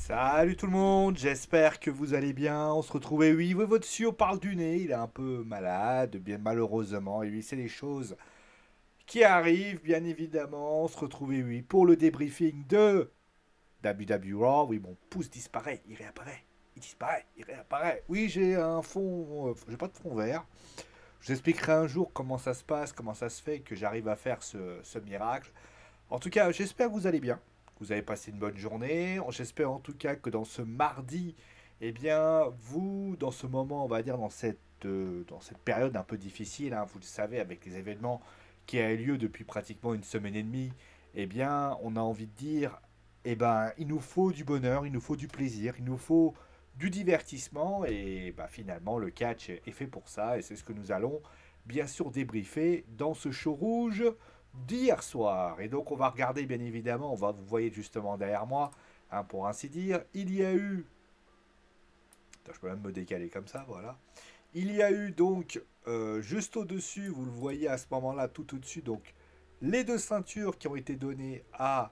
Salut tout le monde, j'espère que vous allez bien. On se retrouve, et oui, votre Sio parle du nez, il est un peu malade, bien malheureusement, et oui, c'est les choses qui arrivent, bien évidemment. On se retrouve, et oui, pour le débriefing de WWE Raw. Oui, mon pouce disparaît, il réapparaît, il disparaît, il réapparaît. Oui, j'ai un fond, j'ai pas de fond vert. Je vous expliquerai un jour comment ça se passe, comment ça se fait que j'arrive à faire ce miracle. En tout cas, j'espère que vous allez bien, que vous avez passé une bonne journée. J'espère en tout cas que dans ce mardi, eh bien, vous, dans ce moment, on va dire, dans cette période un peu difficile, hein, vous le savez, avec les événements qui a eu lieu depuis pratiquement une semaine et demie, eh bien, on a envie de dire, eh ben, il nous faut du bonheur, il nous faut du plaisir, il nous faut du divertissement, et bah, finalement, le catch est fait pour ça, et c'est ce que nous allons bien sûr débriefer dans ce show rouge d'hier soir. Et donc on va regarder bien évidemment, vous voyez justement derrière moi, hein, pour ainsi dire, il y a eu, attends, je peux même me décaler comme ça, voilà. Il y a eu donc juste au-dessus, vous le voyez à ce moment-là, tout au-dessus, donc les deux ceintures qui ont été données à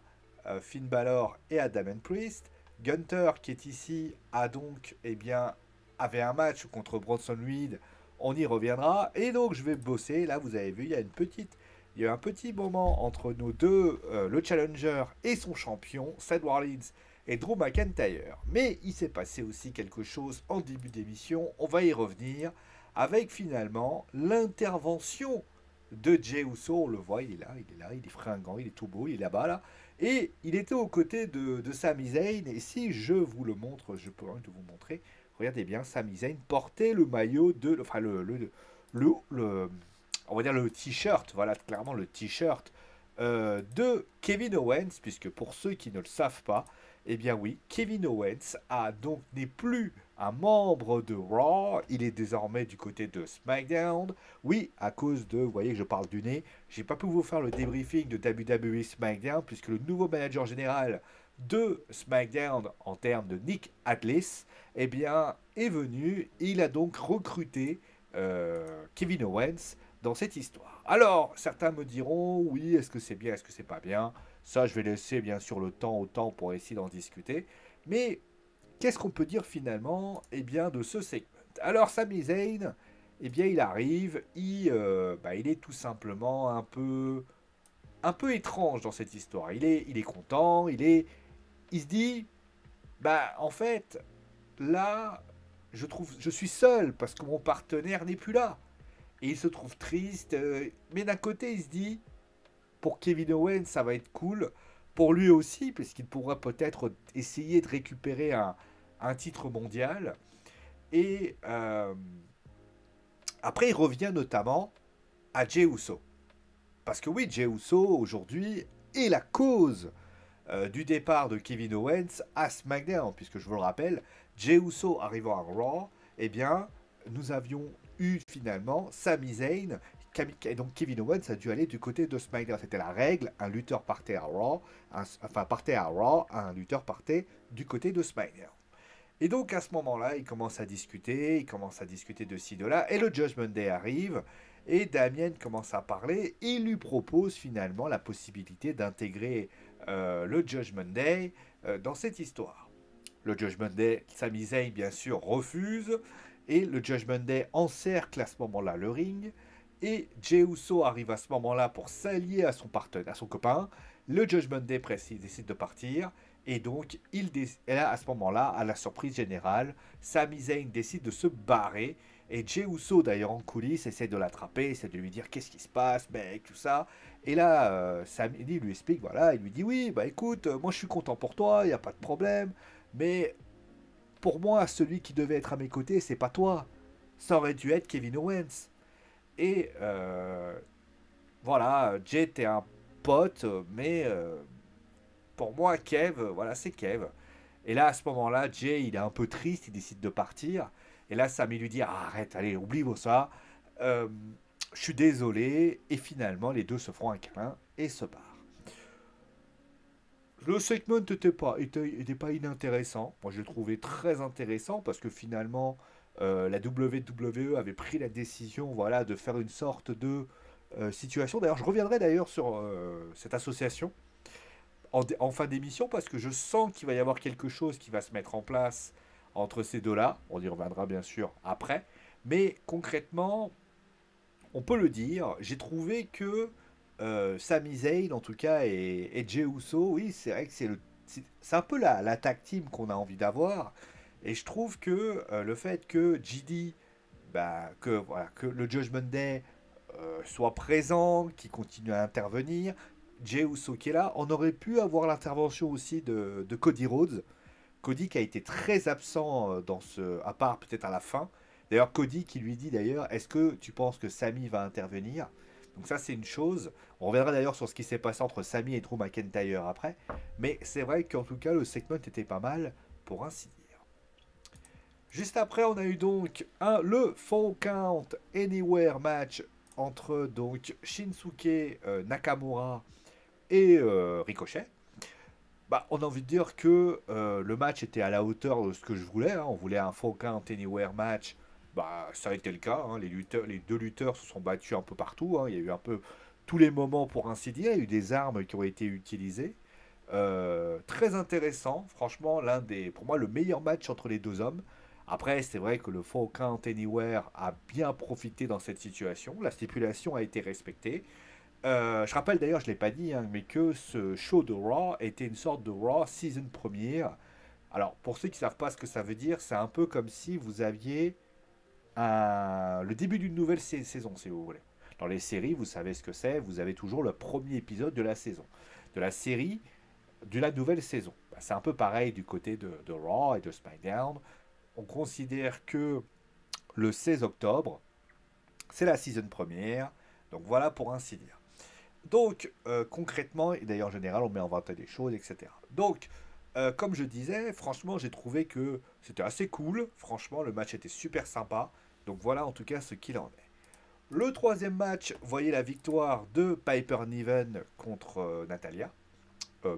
Finn Balor et à Damien Priest. Gunther qui est ici a donc, eh bien, avait un match contre Bronson Reed. On y reviendra. Et donc je vais bosser. Là, vous avez vu, il y a eu un petit moment entre nos deux, le challenger et son champion, Seth Rollins et Drew McIntyre. Mais il s'est passé aussi quelque chose en début d'émission, on va y revenir, avec finalement l'intervention de Jey Uso. On le voit, il est là, il est là, il est fringant, il est tout beau, il est là-bas là. Et il était aux côtés de Sami Zayn. Et si je vous le montre, je peux vous montrer. Regardez bien, Sami Zayn portait le maillot de, enfin on va dire le t-shirt, voilà clairement le t-shirt de Kevin Owens, puisque pour ceux qui ne le savent pas, eh bien oui, Kevin Owens n'est plus un membre de Raw, il est désormais du côté de SmackDown. Oui, à cause de, vous voyez que je parle du nez, j'ai pas pu vous faire le débriefing de WWE SmackDown, puisque le nouveau manager général de SmackDown en termes de Nick Atlas, eh bien, est venu, et il a donc recruté Kevin Owens dans cette histoire. Alors, certains me diront, oui, est-ce que c'est bien, est-ce que c'est pas bien? Ça, je vais laisser bien sûr le temps au temps pour essayer d'en discuter. Mais qu'est-ce qu'on peut dire finalement, eh bien, de ce segment? Alors, Sami Zayn, eh bien, il arrive, il est tout simplement un peu étrange dans cette histoire. Il est content, il se dit, bah, en fait, là, je suis seul parce que mon partenaire n'est plus là. Et il se trouve triste. Mais d'un côté, il se dit, pour Kevin Owens, ça va être cool. Pour lui aussi, puisqu'il pourra peut-être essayer de récupérer un titre mondial. Et après, il revient notamment à Jey Uso. Parce que oui, Jey Uso, aujourd'hui, est la cause du départ de Kevin Owens à SmackDown. Puisque je vous le rappelle, Jey Uso arrivant à Raw, eh bien, nous avions eu finalement Sami Zayn. Et donc Kevin Owens a dû aller du côté de SmackDown. C'était la règle, un lutteur partait à Raw, un lutteur partait du côté de SmackDown. Et donc à ce moment-là, il commence à discuter de ci, de là, et le Judgment Day arrive, et Damien commence à parler, et il lui propose finalement la possibilité d'intégrer le Judgment Day dans cette histoire. Le Judgment Day, Sami Zayn bien sûr refuse, et le Judgment Day encercle à ce moment-là le ring, et Jey Uso arrive à ce moment-là pour s'allier à son partenaire, à son copain. Le Judgment Day décide de partir, et donc et là, à ce moment-là, à la surprise générale, Sami Zayn décide de se barrer, et Jey Uso d'ailleurs en coulisses essaie de l'attraper, essaie de lui dire qu'est-ce qui se passe, mec, tout ça. Et là, Sami lui explique, voilà, il lui dit oui, bah écoute, moi je suis content pour toi, il n'y a pas de problème, mais pour moi, celui qui devait être à mes côtés, c'est pas toi. Ça aurait dû être Kevin Owens. Et voilà, Jay était un pote, mais pour moi, Kev, voilà, c'est Kev. Et là, à ce moment-là, Jay, il est un peu triste, il décide de partir. Et là, Sami lui dit, ah, arrête, allez, oublie ça. Euh, je suis désolé. Et finalement, les deux se font un câlin et se barrent. Le segment était pas inintéressant. Moi, je l'ai trouvé très intéressant parce que finalement, la WWE avait pris la décision, voilà, de faire une sorte de situation. D'ailleurs, je reviendrai d'ailleurs sur cette association en fin d'émission parce que je sens qu'il va y avoir quelque chose qui va se mettre en place entre ces deux-là. On y reviendra bien sûr après. Mais concrètement, on peut le dire, j'ai trouvé que Sami Zayn, en tout cas, et Jey Uso, oui, c'est vrai que c'est un peu la tag team qu'on a envie d'avoir. Et je trouve que le fait que JD, bah, voilà, que le Judgment Day soit présent, qui continue à intervenir, Jey Uso qui est là, on aurait pu avoir l'intervention aussi de Cody Rhodes. Cody qui a été très absent dans ce, à part peut-être à la fin. D'ailleurs, Cody qui lui dit d'ailleurs, est-ce que tu penses que Sami va intervenir? Donc ça, c'est une chose. On reviendra d'ailleurs sur ce qui s'est passé entre Sami et Drew McIntyre après. Mais c'est vrai qu'en tout cas, le segment était pas mal, pour ainsi dire. Juste après, on a eu donc le Full Count Anywhere match entre donc Shinsuke Nakamura et Ricochet. Bah, on a envie de dire que le match était à la hauteur de ce que je voulais, hein. On voulait un Full Count Anywhere match. Bah, ça a été le cas, hein. Les deux lutteurs se sont battus un peu partout, hein. Il y a eu un peu tous les moments pour ainsi dire. Il y a eu des armes qui ont été utilisées. Très intéressant. Franchement, pour moi, le meilleur match entre les deux hommes. Après, c'est vrai que le Full Count Anywhere a bien profité dans cette situation. La stipulation a été respectée. Je rappelle d'ailleurs, je ne l'ai pas dit, hein, mais que ce show de Raw était une sorte de Raw season première. Alors, pour ceux qui ne savent pas ce que ça veut dire, c'est un peu comme si vous aviez le début d'une nouvelle saison, si vous voulez. Dans les séries, vous savez ce que c'est, vous avez toujours le premier épisode de la saison. De la série, de la nouvelle saison. Bah, c'est un peu pareil du côté de Raw et de SmackDown. On considère que le 16 octobre, c'est la saison première. Donc voilà pour ainsi dire. Donc, concrètement, et d'ailleurs en général, on met en vente des choses, etc. Donc, comme je disais, franchement, j'ai trouvé que c'était assez cool. Franchement, le match était super sympa. Donc voilà en tout cas ce qu'il en est. Le troisième match, voyez la victoire de Piper Niven contre Natalia.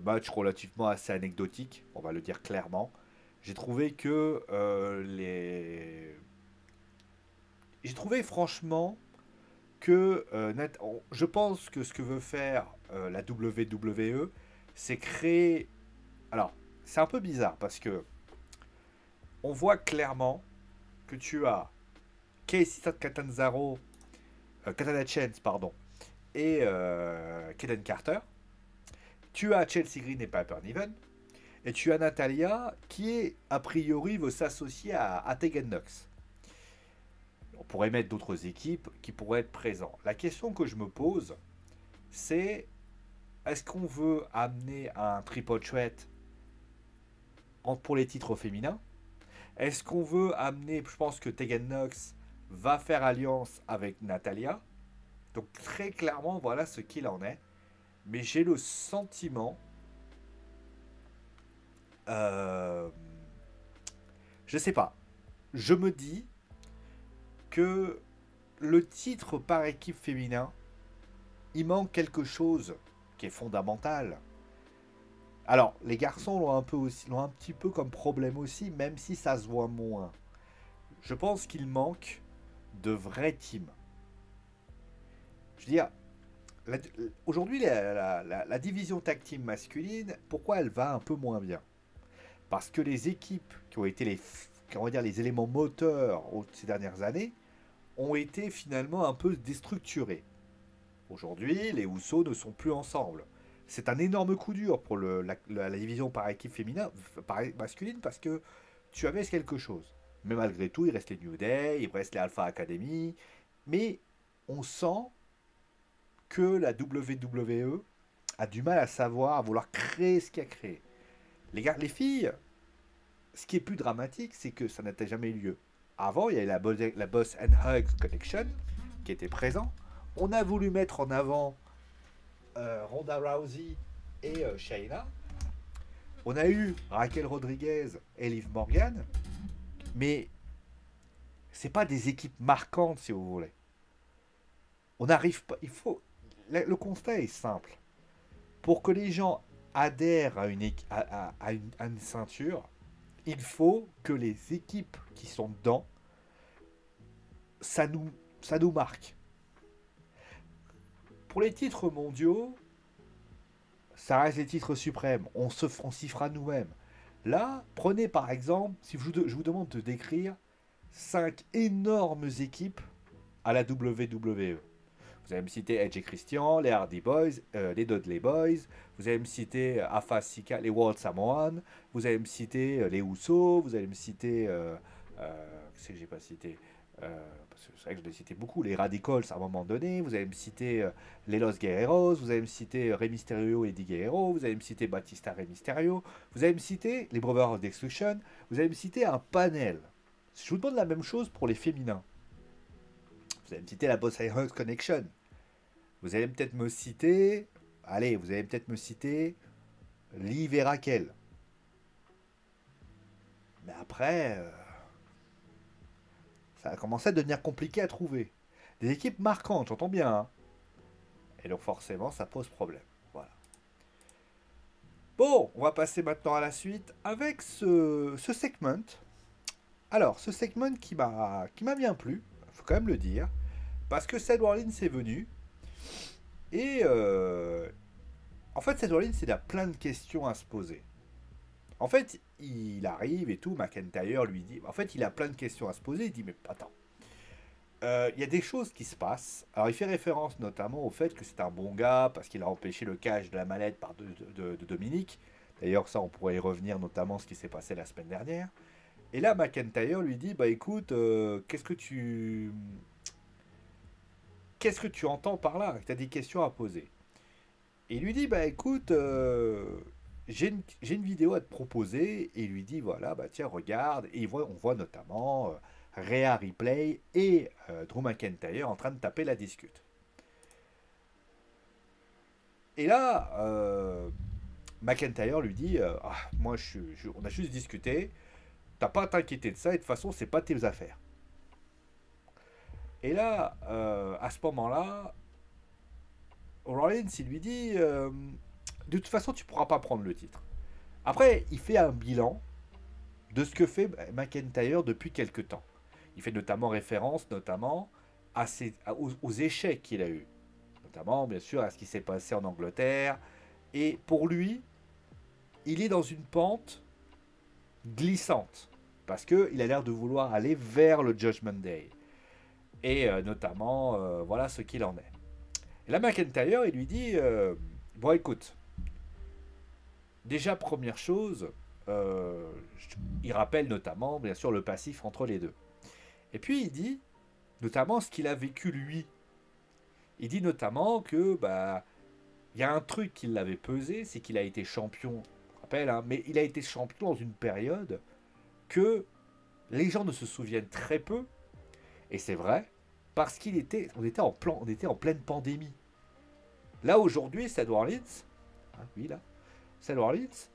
Match relativement assez anecdotique, on va le dire clairement. J'ai trouvé que J'ai trouvé franchement que je pense que ce que veut faire la WWE, c'est créer. Alors, c'est un peu bizarre parce que on voit clairement que tu as Casey Catanzaro, Katana Chance, pardon, et Kaden Carter. Tu as Chelsea Green et Piper Niven. Et tu as Natalia qui, a priori, veut s'associer à Tegan Nox. On pourrait mettre d'autres équipes qui pourraient être présentes. La question que je me pose, c'est est-ce qu'on veut amener un triple threat pour les titres féminins? Est-ce qu'on veut amener, je pense que Tegan Nox va faire alliance avec Natalia. Donc très clairement, voilà ce qu'il en est. Mais j'ai le sentiment, euh, je sais pas, je me dis que le titre par équipe féminin, il manque quelque chose qui est fondamental. Alors, les garçons l'ont un petit peu comme problème aussi, même si ça se voit moins. Je pense qu'il manque de vrais teams. Je veux dire, aujourd'hui, la division tag team masculine, pourquoi elle va un peu moins bien? Parce que les équipes qui ont été on va dire, les éléments moteurs ces dernières années ont été finalement un peu déstructurés. Aujourd'hui, les Usos ne sont plus ensemble. C'est un énorme coup dur pour la division par équipe masculine parce que tu avais quelque chose. Mais malgré tout, il reste les New Day, il reste les Alpha Academy. Mais on sent que la WWE a du mal à savoir, à vouloir créer ce qu'il a créé. Les filles, ce qui est plus dramatique, c'est que ça n'était jamais eu lieu. Avant, il y avait la Boss and Hugs Connection qui était présent. On a voulu mettre en avant Ronda Rousey et Shayna. On a eu Raquel Rodriguez et Liv Morgan. Mais c'est pas des équipes marquantes, si vous voulez. On n'arrive pas. Il faut. Le constat est simple. Pour que les gens adhèrent à une ceinture, il faut que les équipes qui sont dedans, ça nous marque. Pour les titres mondiaux, ça reste les titres suprêmes. On s'y fera nous-mêmes. Là, prenez par exemple, si je vous demande de décrire 5 énormes équipes à la WWE. Vous allez me citer Edge et Christian, les Hardy Boys, les Dudley Boys. Vous allez me citer Alpha Sika, les World Samoan. Vous allez me citer les Usos. Vous allez me citer. Qu'est-ce que j'ai pas cité parce que c'est vrai que je l'ai cité beaucoup. Les Radicals à un moment donné. Vous allez me citer les Los Guerreros. Vous allez me citer Rey Mysterio et Eddie Guerrero. Vous allez me citer Batista Rey Mysterio. Vous allez me citer les Brothers of Destruction. Vous allez me citer un panel. Je vous demande la même chose pour les féminins. Vous allez me citer la Boss Iron Connection. Vous allez peut-être me citer... Allez, vous allez peut-être me citer Liv et Raquel. Mais après, ça a commencé à devenir compliqué à trouver. Des équipes marquantes, j'entends bien. Hein. Et donc forcément, ça pose problème. Voilà. Bon, on va passer maintenant à la suite avec ce segment. Alors, ce segment qui m'a bien plu, il faut quand même le dire. Parce que Seth Rollins est venu. Et en fait, Seth Rollins, il a plein de questions à se poser. En fait, il arrive et tout, McIntyre lui dit... En fait, il a plein de questions à se poser. Il dit, mais attends. Il y a des choses qui se passent. Alors, il fait référence notamment au fait que c'est un bon gars parce qu'il a empêché le cash de la mallette de Dominique. D'ailleurs, ça, on pourrait y revenir, notamment ce qui s'est passé la semaine dernière. Et là, McIntyre lui dit, bah écoute, qu'est-ce que tu entends par là? Tu as des questions à poser. Et il lui dit, bah écoute, j'ai une vidéo à te proposer. Et il lui dit, voilà, bah tiens, regarde. Et on voit notamment Rhea Ripley et Drew McIntyre en train de taper la discute. Et là, McIntyre lui dit, ah, moi, on a juste discuté. T'as pas à t'inquiéter de ça. Et de toute façon, c'est pas tes affaires. Et là, à ce moment-là, Rollins, il lui dit de toute façon, tu pourras pas prendre le titre. Après, il fait un bilan de ce que fait McIntyre depuis quelque temps. Il fait notamment référence aux échecs qu'il a eus. Notamment, bien sûr, à ce qui s'est passé en Angleterre. Et pour lui, il est dans une pente glissante. Parce qu'il a l'air de vouloir aller vers le Judgment Day. Et notamment, voilà ce qu'il en est. Et là, McIntyre, il lui dit bon, écoute, déjà, première chose, il rappelle notamment, bien sûr, le passif entre les deux. Et puis, il dit, notamment, ce qu'il a vécu lui. Il dit notamment que, bah, il y a un truc qui l'avait pesé, c'est qu'il a été champion, je rappelle, hein, mais il a été champion dans une période que les gens ne se souviennent très peu. Et c'est vrai, parce on était en pleine pandémie. Là, aujourd'hui, Seth Rollins, hein, oui, là, Seth Rollins,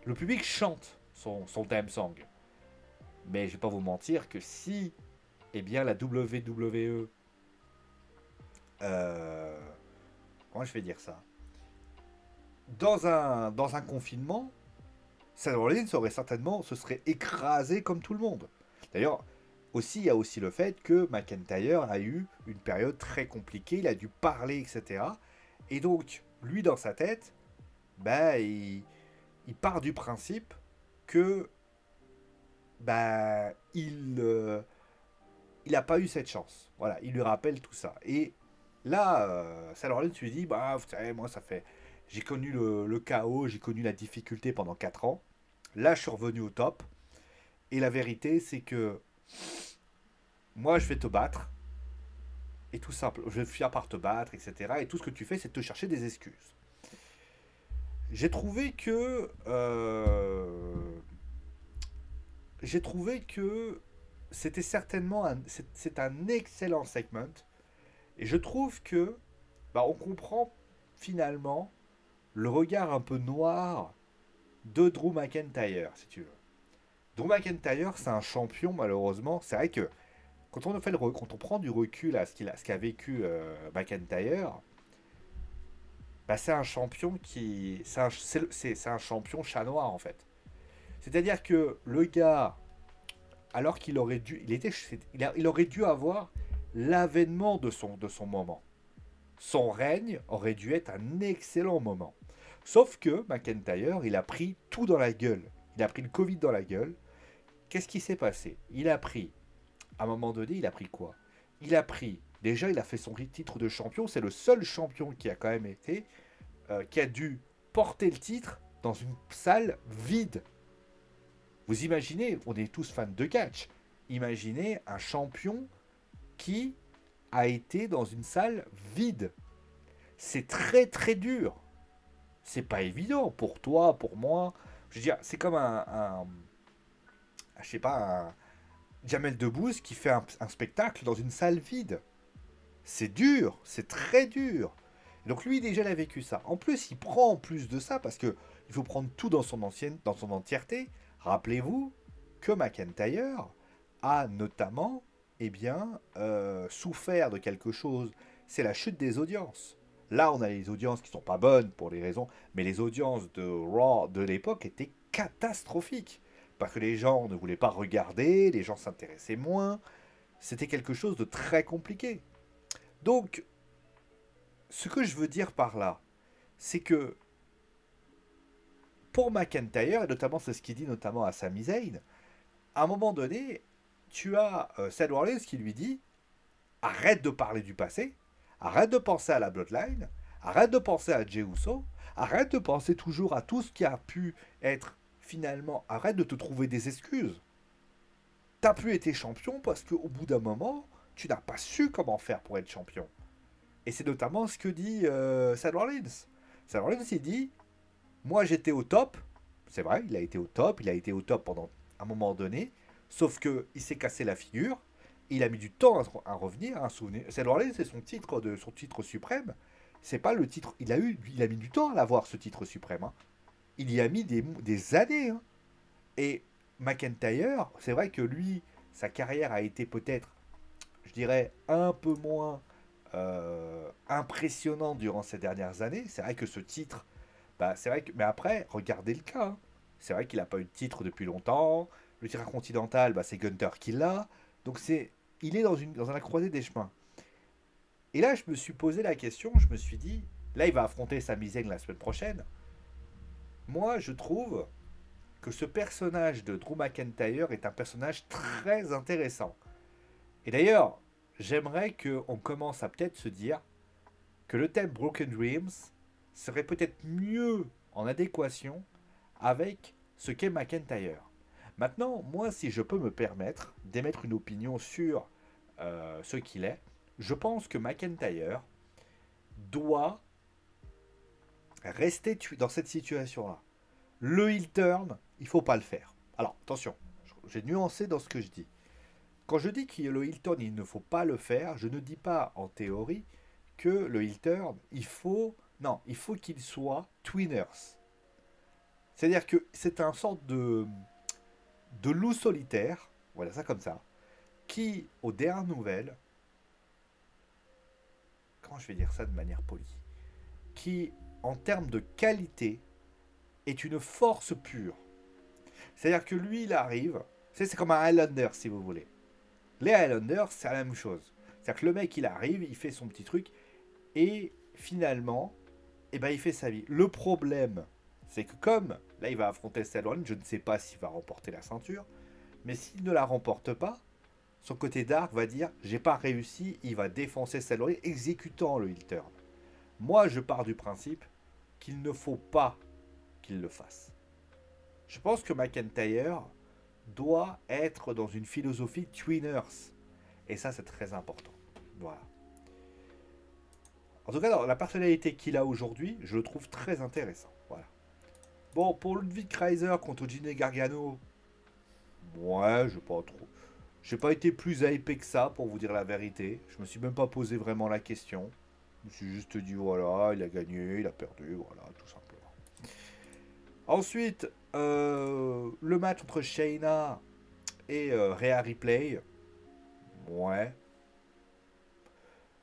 le public chante son theme song. Mais je vais pas vous mentir que si, eh bien, la WWE, comment je vais dire ça, dans un confinement, Seth Rollins se serait écrasé comme tout le monde. D'ailleurs, il y a aussi le fait que McIntyre a eu une période très compliquée, il a dû parler, etc. Et donc, lui, dans sa tête, bah, il part du principe que bah, il n'a pas eu cette chance. Voilà, il lui rappelle tout ça. Et là, Seth Rollins lui dit, bah, vous savez, moi, j'ai connu le chaos, j'ai connu la difficulté pendant 4 ans. Là, je suis revenu au top. Et la vérité, c'est que moi, je vais te battre. Et tout simple, je vais finir par te battre, etc. Et tout ce que tu fais, c'est de te chercher des excuses. J'ai trouvé que c'était certainement c'est un excellent segment. Et je trouve que bah, on comprend finalement le regard un peu noir de Drew McIntyre, si tu veux. Drew McIntyre, c'est un champion, malheureusement. C'est vrai que quand on prend du recul à ce qu'a vécu McIntyre, bah, c'est un champion c'est un champion chat noir, en fait. C'est-à-dire que le gars, alors qu'il aurait dû, il aurait dû avoir l'avènement de son moment. Son règne aurait dû être un excellent moment. Sauf que McIntyre, il a pris tout dans la gueule. Il a pris le Covid dans la gueule. Qu'est-ce qui s'est passé? Il a pris, à un moment donné, il a pris quoi? Il a pris, déjà, il a fait son titre de champion. C'est le seul champion qui a quand même été, qui a dû porter le titre dans une salle vide. Vous imaginez, on est tous fans de catch. Imaginez un champion qui a été dans une salle vide. C'est très très dur. C'est pas évident pour toi, pour moi. Je veux dire, c'est comme je sais pas, un Jamel Debbouze qui fait un spectacle dans une salle vide. C'est dur, c'est très dur. Donc lui déjà il a vécu ça. En plus il prend en plus de ça parce que il faut prendre tout dans son entièreté. Rappelez-vous que McIntyre a notamment souffert de quelque chose. C'est la chute des audiences. Là on a les audiences qui sont pas bonnes pour les raisons, mais les audiences de Raw de l'époque étaient catastrophiques. Parce que les gens ne voulaient pas regarder, les gens s'intéressaient moins. C'était quelque chose de très compliqué. Donc, ce que je veux dire par là, c'est que pour McIntyre, et notamment c'est ce qu'il dit notamment à Sami Zayn, à un moment donné, tu as Seth Rollins qui lui dit arrête de parler du passé, arrête de penser à la Bloodline, arrête de penser à Jey Uso, arrête de penser toujours à tout ce qui a pu être finalement, arrête de te trouver des excuses. T'as pu être champion parce qu'au bout d'un moment, tu n'as pas su comment faire pour être champion. Et c'est notamment ce que dit Seth Rollins. Seth Rollins, il dit moi j'étais au top. C'est vrai, il a été au top. Il a été au top pendant un moment donné. Sauf qu'il s'est cassé la figure. Il a mis du temps à revenir. Un souvenir. Seth Rollins, c'est son titre suprême. C'est pas le titre. Il a mis du temps à l'avoir, ce titre suprême. Hein. Il y a mis des années. Hein. Et McIntyre, c'est vrai que lui, sa carrière a été peut-être, je dirais, un peu moins impressionnant durant ces dernières années. C'est vrai que ce titre, bah, c'est vrai que, mais après, regardez le cas. Hein. C'est vrai qu'il n'a pas eu de titre depuis longtemps. Le titre continental, bah, c'est Gunther qui l'a. Donc il est dans un croisée des chemins. Et là, je me suis posé la question, je me suis dit, là, il va affronter Sami Zayn la semaine prochaine. Moi, je trouve que ce personnage de Drew McIntyre est un personnage très intéressant. Et d'ailleurs, j'aimerais qu'on commence à peut-être se dire que le thème Broken Dreams serait peut-être mieux en adéquation avec ce qu'est McIntyre. Maintenant, moi, si je peux me permettre d'émettre une opinion sur ce qu'il est, je pense que McIntyre doit rester dans cette situation-là. Le heel turn, il faut pas le faire. Alors, attention, j'ai nuancé dans ce que je dis. Quand je dis que le heel turn, il ne faut pas le faire, je ne dis pas en théorie que le heel turn, il faut qu'il soit twinners. C'est-à-dire que c'est un sorte de loup solitaire, voilà ça comme ça, qui, aux dernières nouvelles, comment je vais dire ça de manière polie, qui, en termes de qualité, est une force pure. C'est-à-dire que lui, il arrive, c'est comme un Highlander, si vous voulez. Les Highlanders, c'est la même chose. C'est-à-dire que le mec, il arrive, il fait son petit truc, et finalement, il fait sa vie. Le problème, c'est que comme, là, il va affronter Seth Rollins, je ne sais pas s'il va remporter la ceinture, mais s'il ne la remporte pas, son côté dark va dire, j'ai pas réussi, il va défoncer Seth Rollins, exécutant le heel turn. Moi, je pars du principe qu'il ne faut pas qu'il le fasse. Je pense que McIntyre doit être dans une philosophie twinners. Et ça, c'est très important. Voilà. En tout cas, la personnalité qu'il a aujourd'hui, je le trouve très intéressant. Voilà. Bon, pour Ludwig Kaiser contre Gino Gargano, ouais, j'ai pas été plus hypé que ça, pour vous dire la vérité. Je me suis même pas posé vraiment la question. Je me suis juste dit, voilà, il a gagné, il a perdu, voilà, tout simplement. Ensuite, le match entre Shayna et Rhea Ripley. Ouais.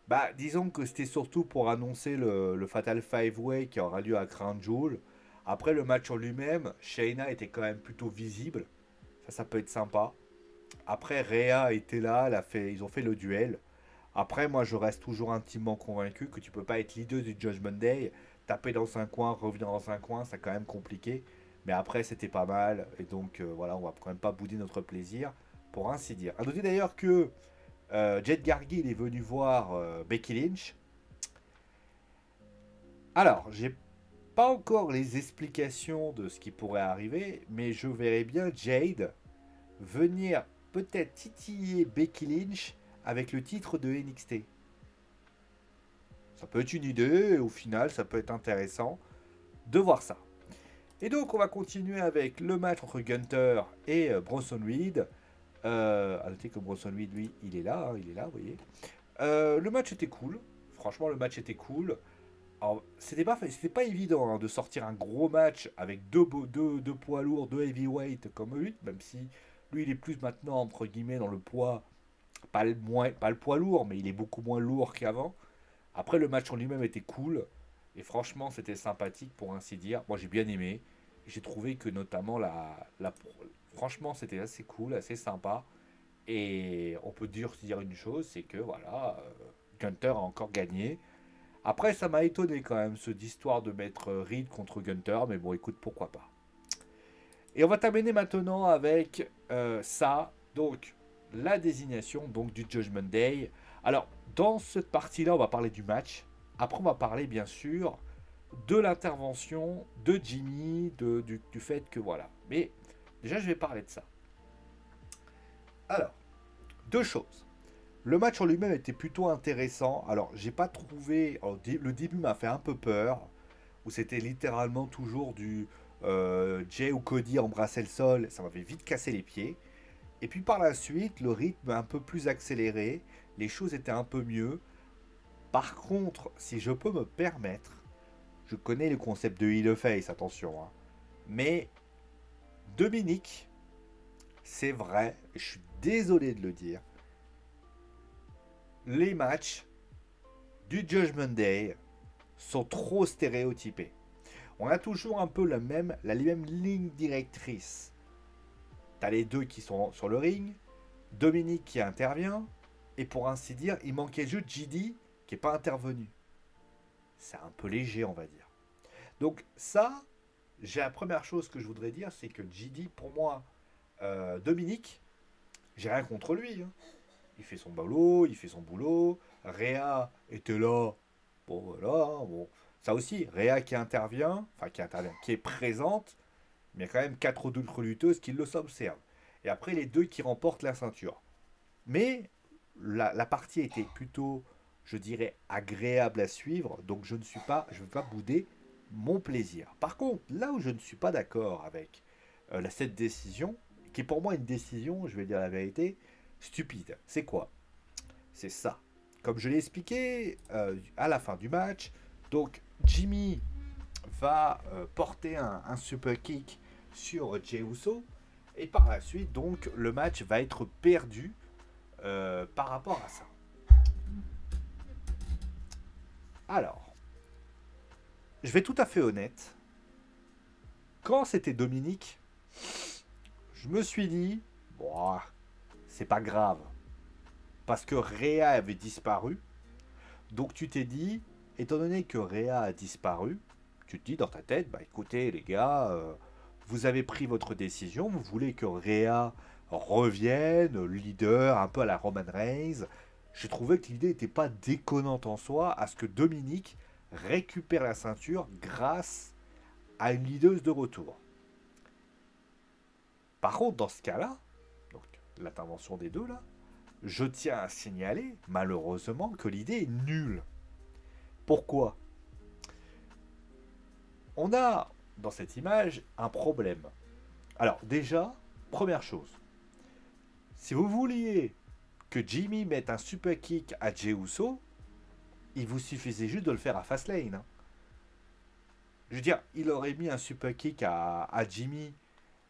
Bah, disons que c'était surtout pour annoncer le Fatal 5-Way qui aura lieu à Crown Jewel. Après le match en lui-même, Shayna était quand même plutôt visible. Ça peut être sympa. Après, Rhea était là, ils ont fait le duel. Après, moi, je reste toujours intimement convaincu que tu peux pas être leader du Judgment Day taper dans un coin, revenir dans un coin, c'est quand même compliqué. Mais après, c'était pas mal. Et donc, voilà, on va quand même pas bouder notre plaisir, pour ainsi dire. À noter d'ailleurs que Jet Gargill est venu voir Becky Lynch. Alors, j'ai pas encore les explications de ce qui pourrait arriver, mais je verrais bien Jade venir peut-être titiller Becky Lynch avec le titre de NXT. Ça peut être une idée, et au final, ça peut être intéressant de voir ça. Et donc, on va continuer avec le match entre Gunther et Bronson Reed. À noter que Bronson Reed, lui, il est là, vous voyez. Le match était cool. Franchement, le match était cool. Alors, c'était pas évident hein, de sortir un gros match avec deux poids lourds, deux heavyweight comme lui, même si lui, il est plus maintenant, entre guillemets, dans le poids, pas le poids lourd, mais il est beaucoup moins lourd qu'avant. Après, le match en lui-même était cool. Et franchement, c'était sympathique pour ainsi dire. Moi, j'ai bien aimé. J'ai trouvé que notamment franchement, c'était assez cool, assez sympa. Et on peut dire une chose, c'est que voilà, Gunther a encore gagné. Après, ça m'a étonné quand même, cette histoire de mettre Reed contre Gunther. Mais bon, écoute, pourquoi pas. Et on va terminer maintenant avec ça. Donc, la désignation donc, du Judgment Day. Alors, dans cette partie-là, on va parler du match. Après, on va parler, bien sûr, de l'intervention de Jimmy, du fait que voilà. Mais déjà, je vais parler de ça. Alors, deux choses. Le match en lui-même était plutôt intéressant. Alors, j'ai pas trouvé. Alors, le début m'a fait un peu peur. Où c'était littéralement toujours du Jay ou Cody embrasser le sol. Ça m'avait vite cassé les pieds. Et puis par la suite, le rythme un peu plus accéléré. Les choses étaient un peu mieux. Par contre, si je peux me permettre, je connais le concept de heel face, attention. Hein, mais Dominique, c'est vrai, je suis désolé de le dire, les matchs du Judgment Day sont trop stéréotypés. On a toujours un peu la même ligne directrice. T'as les deux qui sont sur le ring, Dominique qui intervient, et pour ainsi dire, il manquait juste JD qui n'est pas intervenu. C'est un peu léger, on va dire. Donc ça, la première chose que je voudrais dire, c'est que JD, pour moi, Dominique, j'ai rien contre lui. Hein. Il fait son boulot, il fait son boulot. Réa était là. Bon, voilà. Hein, bon. Ça aussi, Réa qui est présente, mais il y a quand même 4 autres lutteuses qui le s'observent. Et après, les deux qui remportent la ceinture. Mais la partie était plutôt, je dirais, agréable à suivre, donc je ne veux pas bouder mon plaisir. Par contre, là où je ne suis pas d'accord avec cette décision, qui est pour moi une décision, je vais dire la vérité, stupide, c'est quoi? C'est ça. Comme je l'ai expliqué à la fin du match, donc Jimmy va porter un super kick sur Jey Uso, et par la suite, donc, le match va être perdu par rapport à ça. Alors, je vais être tout à fait honnête. Quand c'était Dominique, je me suis dit, bon, c'est pas grave. Parce que Réa avait disparu. Donc tu t'es dit, étant donné que Réa a disparu, tu te dis dans ta tête, bah écoutez les gars, vous avez pris votre décision, vous voulez que Réa revienne, leader, un peu à la Roman Reigns. J'ai trouvé que l'idée n'était pas déconnante en soi à ce que Dominique récupère la ceinture grâce à une leaduse de retour. Par contre, dans ce cas-là, donc l'intervention des deux là, je tiens à signaler, malheureusement, que l'idée est nulle. Pourquoi? On a, dans cette image, un problème. Alors, déjà, première chose, si vous vouliez que Jimmy mette un super kick à Jey Uso, il vous suffisait juste de le faire à Fastlane. Hein. Je veux dire, il aurait mis un super kick à Jimmy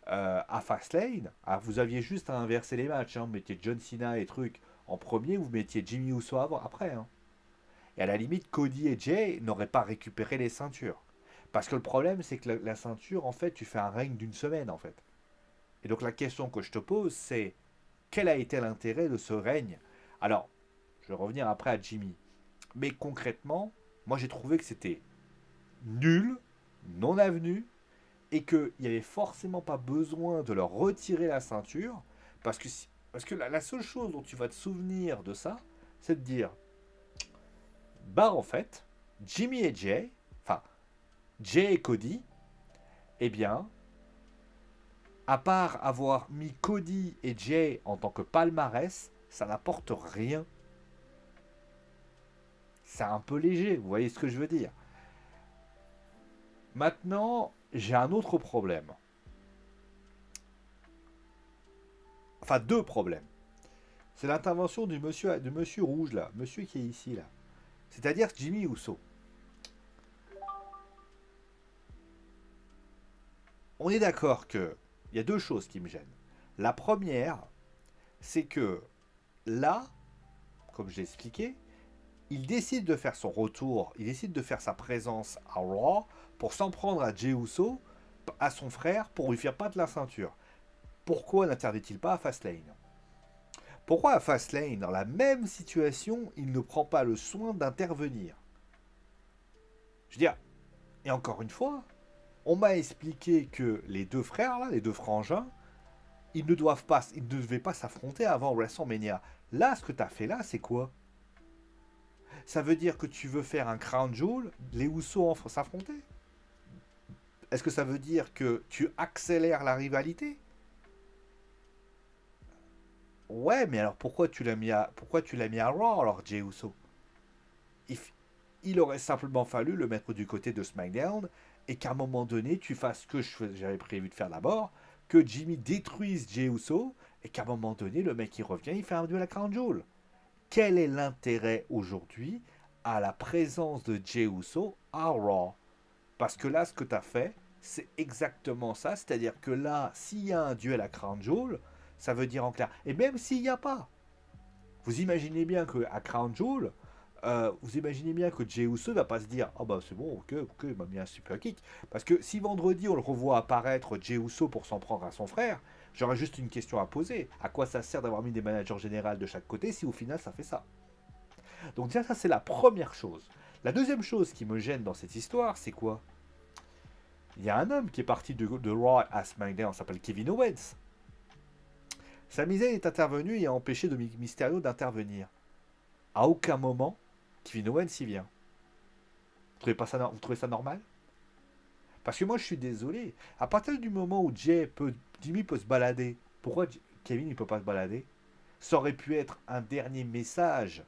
à Fastlane. Alors, vous aviez juste à inverser les matchs. Hein. Vous mettiez John Cena et trucs en premier, vous mettiez Jimmy Uso après. Hein. Et à la limite, Cody et Jay n'auraient pas récupéré les ceintures. Parce que le problème, c'est que la ceinture, en fait, tu fais un règne d'une semaine, en fait. Et donc la question que je te pose, c'est quel a été l'intérêt de ce règne? Alors, je vais revenir après à Jimmy. Mais concrètement, moi j'ai trouvé que c'était nul, non avenu, et qu'il n'y avait forcément pas besoin de leur retirer la ceinture, parce que la seule chose dont tu vas te souvenir de ça, c'est de dire, bah en fait, Jimmy et Jay, enfin, Jay et Cody, eh bien, à part avoir mis Cody et Jay en tant que palmarès, ça n'apporte rien. C'est un peu léger, vous voyez ce que je veux dire. Maintenant, j'ai un autre problème. Enfin, deux problèmes. C'est l'intervention de monsieur rouge là, monsieur qui est ici là. C'est-à-dire Jimmy Uso. On est d'accord que il y a deux choses qui me gênent. La première, c'est que là, comme j'ai expliqué, il décide de faire son retour, il décide de faire sa présence à Raw pour s'en prendre à Jey Uso, à son frère, pour lui faire battre la ceinture. Pourquoi n'interdit-il pas à Fastlane? Pourquoi à Fastlane, dans la même situation, il ne prend pas le soin d'intervenir? Je veux dire, et encore une fois, on m'a expliqué que les deux frères, là, les deux frangins, ils ne devaient pas s'affronter avant WrestleMania. Là, ce que tu as fait là, c'est quoi? Ça veut dire que tu veux faire un Crown Jewel, les Usos s'affronter? Est-ce que ça veut dire que tu accélères la rivalité? Ouais, mais alors pourquoi tu l'as mis à Raw alors, Jey Uso? il, il aurait simplement fallu le mettre du côté de SmackDown et qu'à un moment donné, tu fasses ce que j'avais prévu de faire d'abord, que Jimmy détruise Jey Uso et qu'à un moment donné, le mec il revient, il fait un duel à Crown Jewel. Quel est l'intérêt aujourd'hui à la présence de Jey Uso à Raw? Parce que là, ce que tu as fait, c'est exactement ça. C'est-à-dire que là, s'il y a un duel à Crown Jewel, ça veut dire en clair. Et même s'il n'y a pas, vous imaginez bien qu'à Crown Jewel, vous imaginez bien que Jey Uso ne va pas se dire ah bah c'est bon, ok, il m'a mis un super kick. Parce que si vendredi on le revoit apparaître Jey Uso pour s'en prendre à son frère, j'aurais juste une question à poser. À quoi ça sert d'avoir mis des managers généraux de chaque côté si au final ça fait ça? Donc déjà ça c'est la première chose. La deuxième chose qui me gêne dans cette histoire, c'est quoi? Il y a un homme qui est parti de Raw à SmackDown, s'appelle Kevin Owens. Sami Zayn est intervenu et a empêché Dominic Mysterio d'intervenir. À aucun moment, Kevin Owens y vient. Vous trouvez ça normal? Parce que moi, je suis désolé. À partir du moment où Jimmy peut se balader, pourquoi Kevin ne peut pas se balader? Ça aurait pu être un dernier message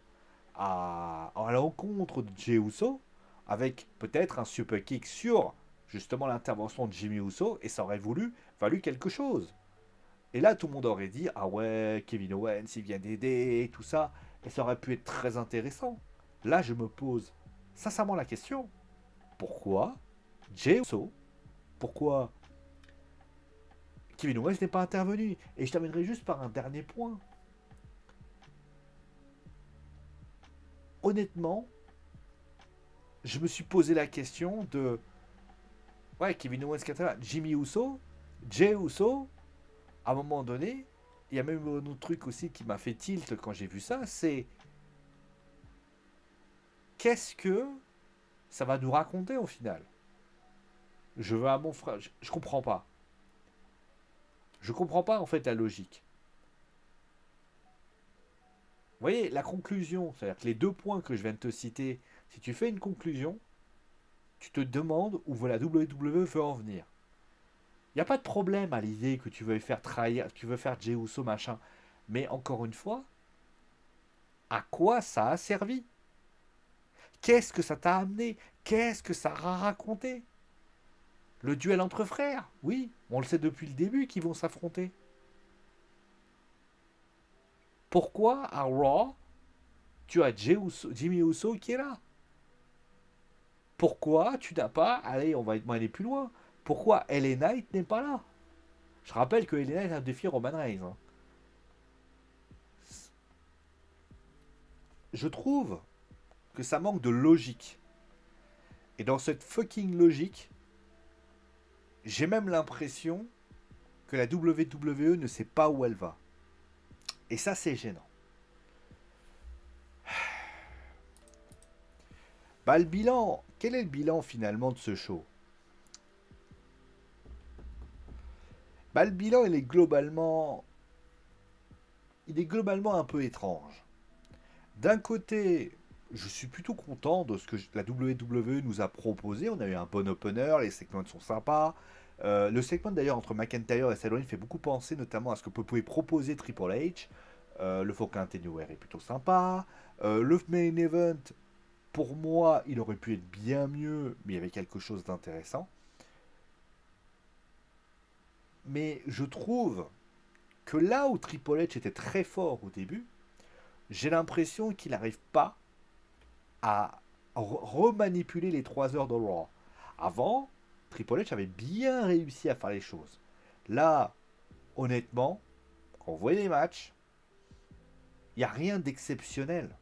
à l'encontre de Jey Uso, avec peut-être un super kick sur justement l'intervention de Jimmy Uso, et ça aurait valu quelque chose. Et là, tout le monde aurait dit ah ouais, Kevin Owens, il vient d'aider, tout ça. Et ça aurait pu être très intéressant. Là, je me pose sincèrement la question. Pourquoi Jey Uso, pourquoi Kevin Owens n'est pas intervenu? Et je terminerai juste par un dernier point. Honnêtement, je me suis posé la question de ouais, Kevin Owens qui intervient, Jimmy Uso, Jey Uso, à un moment donné, il y a même un autre truc aussi qui m'a fait tilt quand j'ai vu ça, c'est qu'est-ce que ça va nous raconter au final? Je veux à mon frère, je comprends pas. Je comprends pas en fait la logique. Vous voyez, la conclusion, c'est-à-dire que les deux points que je viens de te citer, si tu fais une conclusion, tu te demandes où la WWE veut en venir. Il n'y a pas de problème à l'idée que tu veux faire trahir, tu veux faire Jey Uso machin. Mais encore une fois, à quoi ça a servi? Qu'est-ce que ça t'a amené? Qu'est-ce que ça a raconté? Le duel entre frères? Oui, on le sait depuis le début qu'ils vont s'affronter. Pourquoi à Raw, tu as Jimmy Uso qui est là? Pourquoi tu n'as pas... Allez, on va aller plus loin. Pourquoi LA Knight n'est pas là? Je rappelle que LA Knight a défié Roman Reigns. Hein. Je trouve que ça manque de logique. Et dans cette fucking logique, j'ai même l'impression que la WWE ne sait pas où elle va. Et ça, c'est gênant. Bah, le bilan, quel est le bilan finalement de ce show? Bah, le bilan, il est globalement un peu étrange. D'un côté, je suis plutôt content de ce que la WWE nous a proposé. On a eu un bon opener, les segments sont sympas. Le segment d'ailleurs entre McIntyre et Seth Rollins fait beaucoup penser notamment à ce que pouvait proposer Triple H. Le Falcon Anywhere est plutôt sympa. Le main event, pour moi, il aurait pu être bien mieux, mais il y avait quelque chose d'intéressant. Mais je trouve que là où Triple H était très fort au début, j'ai l'impression qu'il n'arrive pas à remanipuler les 3 heures de Raw. Avant, Triple H avait bien réussi à faire les choses. Là, honnêtement, quand on voyait les matchs, il n'y a rien d'exceptionnel.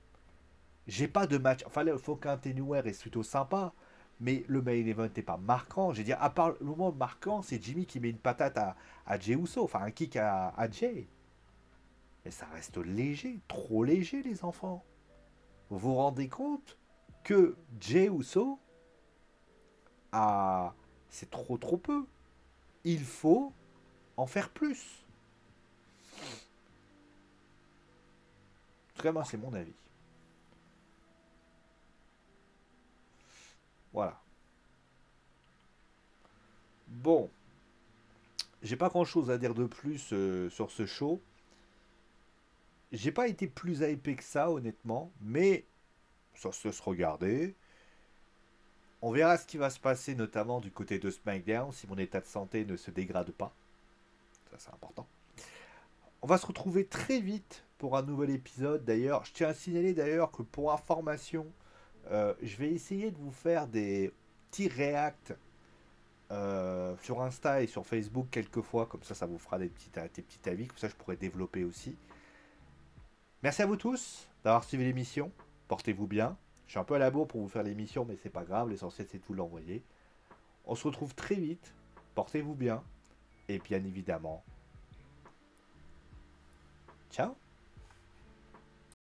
J'ai pas de match. Enfin, le Falcon Anywhere est plutôt sympa, mais le main event n'est pas marquant. Je veux dire, à part le moment marquant, c'est Jimmy qui met une patate à Jey Uso, enfin un kick à Jey. Mais ça reste léger, trop léger, les enfants. Vous vous rendez compte que Jey Uso a. C'est trop trop peu. Il faut en faire plus. En tout cas, moi, c'est mon avis. Voilà. Bon, j'ai pas grand chose à dire de plus sur ce show. J'ai pas été plus hypé que ça, honnêtement, mais ça se regarder. On verra ce qui va se passer, notamment du côté de SmackDown, si mon état de santé ne se dégrade pas. Ça, c'est important. On va se retrouver très vite pour un nouvel épisode. D'ailleurs, je tiens à signaler d'ailleurs que pour information, je vais essayer de vous faire des petits reacts sur Insta et sur Facebook quelquefois. Comme ça vous fera des petits avis. Comme ça, je pourrais développer aussi. Merci à vous tous d'avoir suivi l'émission. Portez-vous bien. Je suis un peu à la bourre pour vous faire l'émission, mais c'est pas grave. L'essentiel, c'est de vous l'envoyer. On se retrouve très vite. Portez-vous bien. Et bien évidemment, ciao.